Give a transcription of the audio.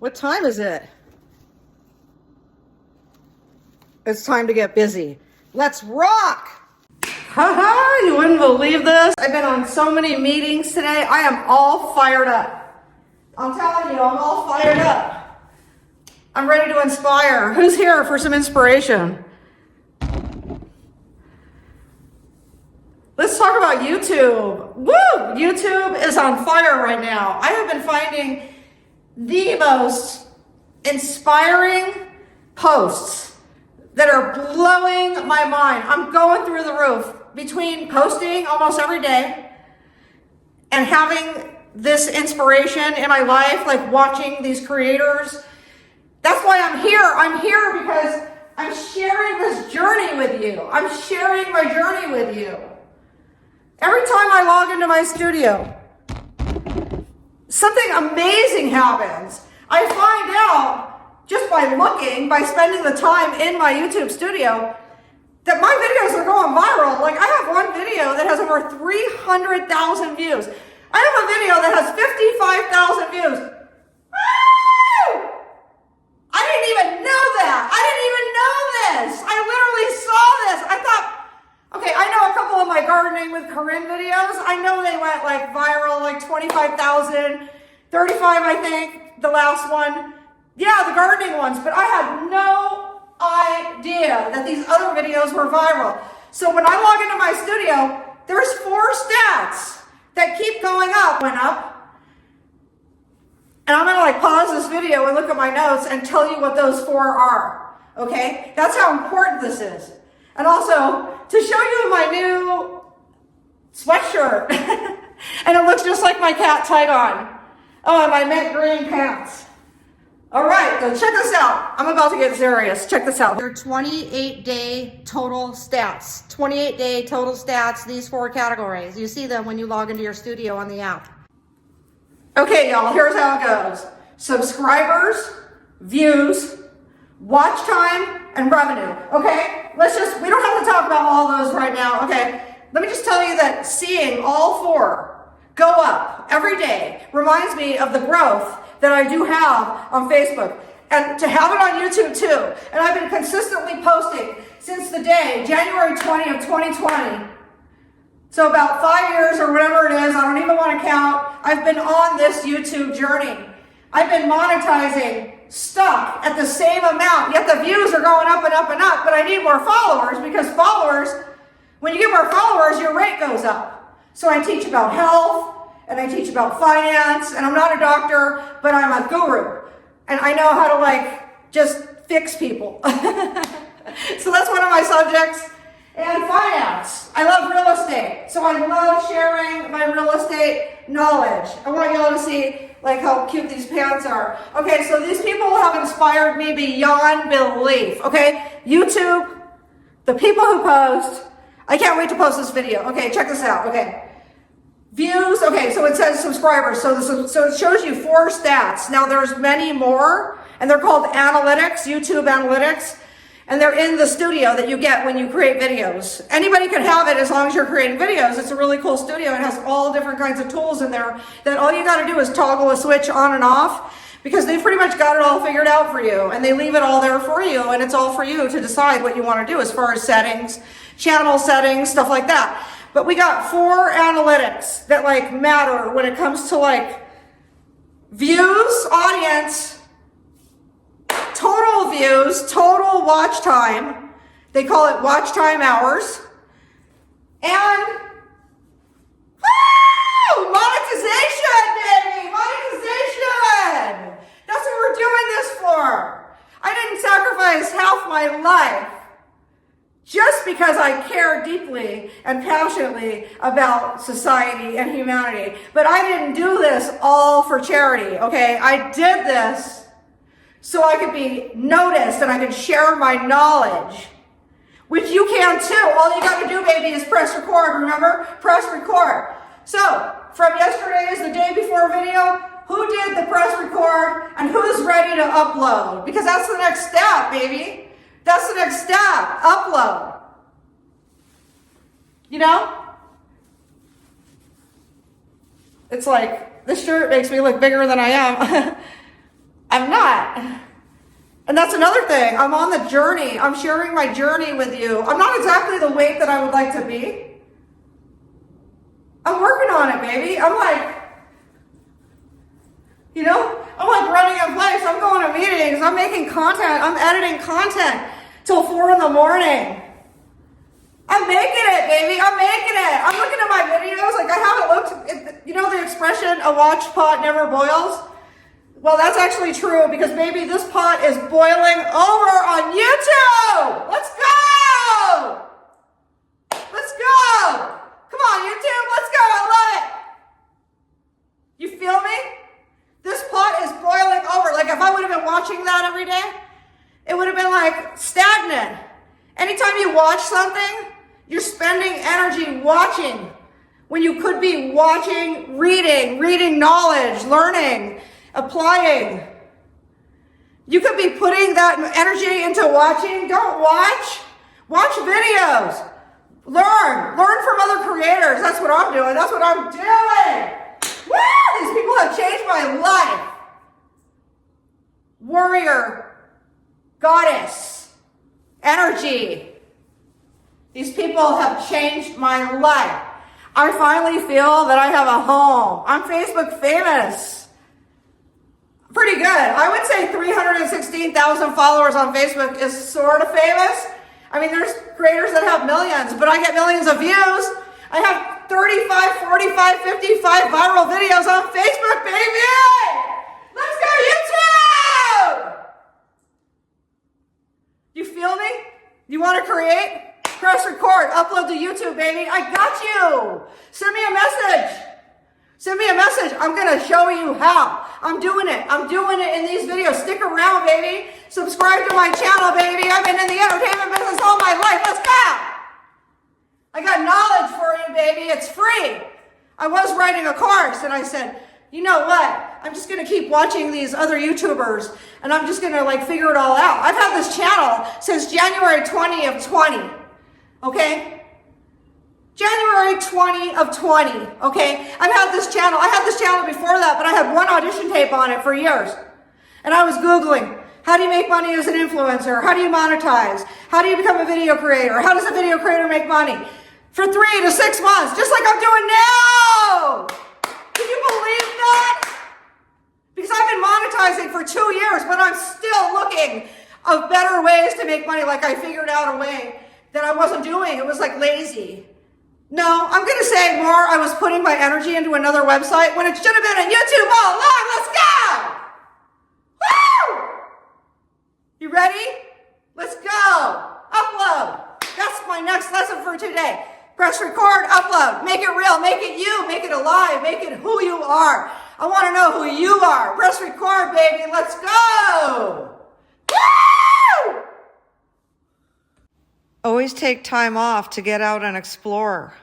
What time is it? It's time to get busy. Let's rock! Haha, you wouldn't believe this. I've been on so many meetings today. I am all fired up. I'm telling you, I'm all fired up. I'm ready to inspire. Who's here for some inspiration? Let's talk about YouTube. Woo! YouTube is on fire right now. I have been finding the most inspiring posts that are blowing my mind. I'm going through the roof between posting almost every day and having this inspiration in my life, like watching these creators. That's why I'm here. I'm here because I'm sharing this journey with you. I'm sharing my journey with you. Every time I log into my studio, something amazing happens. I find out just by looking, by spending the time in my YouTube studio, that my videos are going viral. Like, I have one video that has over 300,000 views. I have a video that has 55,000 views. Woo! I didn't even know that. I didn't even know this. I literally saw this. I thought, okay, I know a couple of my gardening with Corin videos. I know they went like viral, like 25,000, 35, I think, the last one. Yeah, the gardening ones, but I had no idea that these other videos were viral. So when I log into my studio, there's 4 stats that keep going up. Went up. And I'm gonna like pause this video and look at my notes and tell you what those 4 are. Okay? That's how important this is. And also, to show you my new sweatshirt. And it looks just like my cat Tygon. Oh, and my mint green pants. All right, so check this out. I'm about to get serious. Check this out. Your 28-day total stats. 28-day total stats, these 4 categories. You see them when you log into your studio on the app. Okay, y'all, here's how it goes. Subscribers, views, watch time, and revenue. Okay, we don't have to talk about all those right now. Okay, let me just tell you that seeing all 4 go up every day reminds me of the growth that I do have on Facebook, and to have it on YouTube too. And I've been consistently posting since the day, January 20 of 2020. So about 5 years or whatever it is, I don't even want to count. I've been on this YouTube journey. I've been monetizing, stuck at the same amount, yet the views are going up and up and up, but I need more followers, because followers, when you get more followers, your rate goes up. So I teach about health, and I teach about finance, and I'm not a doctor, but I'm a guru. And I know how to like just fix people. So that's one of my subjects. And finance. I love real estate. So I love sharing my real estate knowledge. I want y'all to see like how cute these pants are. Okay, so these people have inspired me beyond belief. Okay, YouTube, the people who post. I can't wait to post this video. Okay, check this out. Okay. Views, okay, so it says subscribers. So it shows you 4 stats. Now there's many more, and they're called analytics, YouTube analytics, and they're in the studio that you get when you create videos. Anybody can have it as long as you're creating videos. It's a really cool studio. It has all different kinds of tools in there that all you gotta do is toggle a switch on and off, because they pretty much got it all figured out for you, and they leave it all there for you, and it's all for you to decide what you wanna do as far as settings, channel settings, stuff like that. But we got 4 analytics that like matter when it comes to like views, audience, total views, total watch time. They call it watch time hours. And woo! Monetization, baby! Monetization! That's what we're doing this for. I didn't sacrifice half my life just because I care deeply and passionately about society and humanity. But I didn't do this all for charity, okay? I did this so I could be noticed and I could share my knowledge, which you can too. All you gotta do, baby, is press record, remember? Press record. So, from yesterday's, the day before video, who did the press record and who's ready to upload? Because that's the next step, baby. That's the next step, upload. You know? It's like, this shirt makes me look bigger than I am. I'm not. And that's another thing. I'm on the journey. I'm sharing my journey with you. I'm not exactly the weight that I would like to be. I'm working on it, baby. I'm like, I'm like running a place. I'm going to meetings. I'm making content. I'm editing content till 4 in the morning. I'm making it, baby. I'm making it. I'm looking at my videos. Like, I haven't looked, the expression, a watch pot never boils? Well, that's actually true because, baby, this pot is boiling over on YouTube. Let's go. Let's go. Come on, YouTube. Let's go. I love it. You feel me? This pot is boiling over. Like, if I would have been watching that every day, it would have been like stagnant. Anytime you watch something, you're spending energy watching when you could be watching, reading knowledge, learning, applying. You could be putting that energy into watching. Don't watch. Watch videos. Learn from other creators. That's what I'm doing. That's what I'm doing. Woo! These people have changed my life. Warrior, goddess, energy. These people have changed my life. I finally feel that I have a home. I'm Facebook famous. Pretty good. I would say 316,000 followers on Facebook is sort of famous. I mean, there's creators that have millions, but I get millions of views. I have 35, 45, 55 viral videos on Facebook, baby! Let's go, YouTube! You feel me? You want to create? Press record, upload to YouTube, baby. I got you. Send me a message. Send me a message. I'm going to show you how. I'm doing it. I'm doing it in these videos. Stick around, baby. Subscribe to my channel, baby. I've been in the entertainment business all my life. Let's go. I got knowledge for you, baby. It's free. I was writing a course and I said, you know what? I'm just going to keep watching these other YouTubers and I'm just going to figure it all out. I've had this channel since January 20 of 20. Okay? January 20 of 20. Okay? I've had this channel. I had this channel before that, but I had one audition tape on it for years. And I was Googling, how do you make money as an influencer? How do you monetize? How do you become a video creator? How does a video creator make money? For 3 to 6 months, just like I'm doing now. Can you believe that? Because I've been monetizing for 2 years, but I'm still looking of better ways to make money. Like I figured out a way that I wasn't doing. It was like lazy. No, I'm going to say more. I was putting my energy into another website when it should have been on YouTube all along. Let's go. Woo! You ready? Let's go. Upload. That's my next lesson for today. Press record, upload. Make it real. Make it you. Make it alive. Make it who you are. I want to know who you are. Press record, baby. Let's go. Woo! Always take time off to get out and explore.